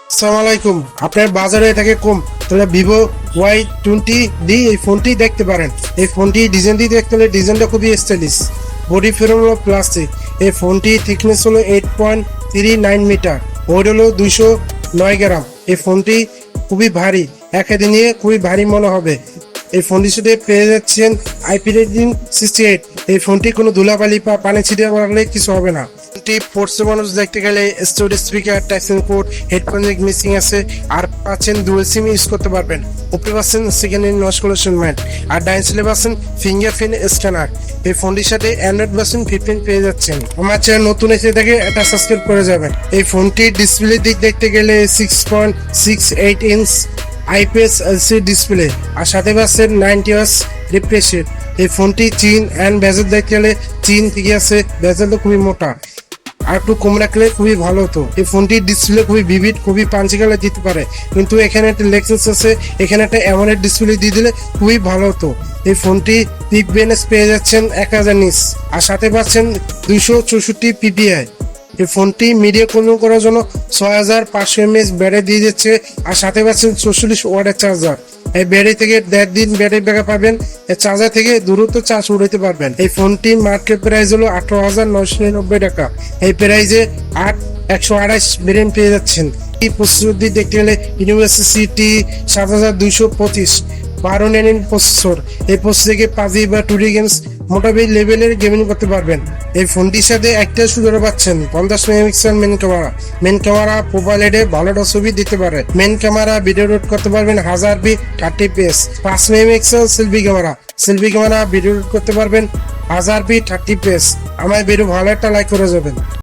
আসসালামু আলাইকুম। আপনার বাজারে থাকে কম, তাহলে ভিভো Y20d এই ফোনটি দেখতে পারেন। এই ফোনটি ডিজাইনটি দেখতে হলে ডিজাইনটা খুবই স্টাইলিশ, বডি ফ্রেম হলো প্লাস্টিক। এই ফোনটি থিকনেস হলো 8.39 মিটার, ওয়েট হলো 209 গ্রাম। এই ফোনটি খুবই ভারী, একাতে নিয়ে খুবই ভারী মনে হবে। এই ফোনটির সাথে পেয়ে যাচ্ছেন IP68। এই ফোনটি কোনো ধুলাবালি বা পানি ছিটিয়ে মারলে কিছু হবে না। ফোনটি পোর্টস মানুষ দেখতে গেলে storage speaker, typing port, headphone Jack missing আছে, আর পাচ্ছেন ডুয়াল সিম ইউজ করতে পারবেন। উপরে পাচ্ছেন second hand noise cancellation mat, আর ডাইন সাইডে পাচ্ছেন ফিঙ্গারপ্রিন্ট স্ক্যানার। এই ফোনটির সাথে অ্যান্ড্রয়েড ভার্সন 15 পেয়ে যাচ্ছেন। আমার চ্যানেল নতুন এসে থাকে এটা সাবস্ক্রাইব করে যাবেন। এই ফোনটির ডিসপ্লে দিক দেখতে গেলে 6.68 ইঞ্চ IPS LCD ডিসপ্লে, আর সাথে পাচ্ছেন 90 ওয়াটস রিফ্রেশ রেট। এই ফোনটি চিন অ্যান্ড বেজেল দেখতে গেলে চিন থেকে আছে, বেজেল তো খুবই মোটা, আর একটু কম রাখলে খুবই ভালো হতো। এই ফোনটির ডিসপ্লে খুবই ভিভিড, খুবই পাঞ্চি কালার দিতে পারে, কিন্তু এখানে একটা লেক্সাস আছে, এখানে একটা অ্যামোলেড ডিসপ্লে দিয়ে দিলে খুবই ভালো হতো। এই ফোনটি পিক ব্রাইটনেস পেয়ে যাচ্ছেন 1000 নিটস, আর সাথে পাচ্ছেন 264 PPI। এই ফোনটি মিডিয়া কন্ট্রোল করার জন্য 6500 mAh ব্যাটারি দিয়ে যাচ্ছে, আর সাথে পাচ্ছেন 44 ওয়াটের চার্জার। এই ব্যাটারি থেকে 1.5 দিন ব্যাটারি ব্যাকআপ পাবেন। এই চার্জার থেকে দ্রুত চার্জ উঠাতে পারবেন। এই ফোনটি মার্কেট প্রাইস হলো 18,990 টাকা। এই প্রাইসে 128 ভেরিয়েন্ট পেয়ে যাচ্ছেন। এই প্রসেসর দিয়ে দেখতে গেলে ইউনিভার্সিটি 7225 12 nm প্রসেসর। এই প্রসেসর থেকে পাবজি বা 2D গেমস মোটামুটি লেভেলের গেমিং করতে পারবেন। এই ফোনটির সাথে একটা সুবিধা পাচ্ছেন, 50 মেগাপিক্সেল মেন ক্যামেরা প্রোফাইলে ভালো ছবি দিতে পারে। মেন ক্যামেরা ভিডিও রেকর্ড করতে পারবেন 1000p 30fps। 5 megapixel selfie camera video record করতে পারবেন 1000p 30fps। আমার ভিডিও ভালো একটা লাইক করে যাবেন।